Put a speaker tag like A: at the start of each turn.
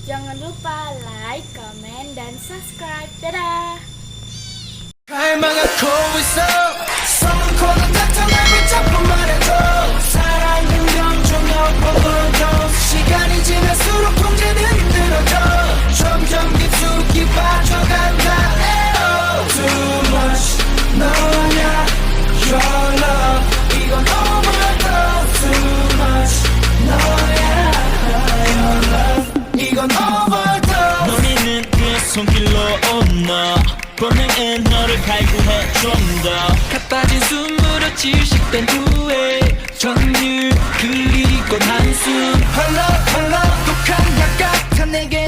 A: Jangan lupa like, comment, dan subscribe. Dadah!
B: 갈망하고 있어 썩고는 닥터남이 자꾸 말해줘 사랑은 영종 overdose 시간이 지날수록 통제는 힘들어져 점점 깊숙이 빠져간다 Too much 너냐 Your love 이건 overdose Too much 너야 Your love 이건 overdose
C: 너희는 그 손길로 온너 본능은 너를 갈구해 좀 더
B: 가빠진 숨으로 질식된 후에 전율 그리고 한숨 헐렁헐렁 독한 약 같아 내게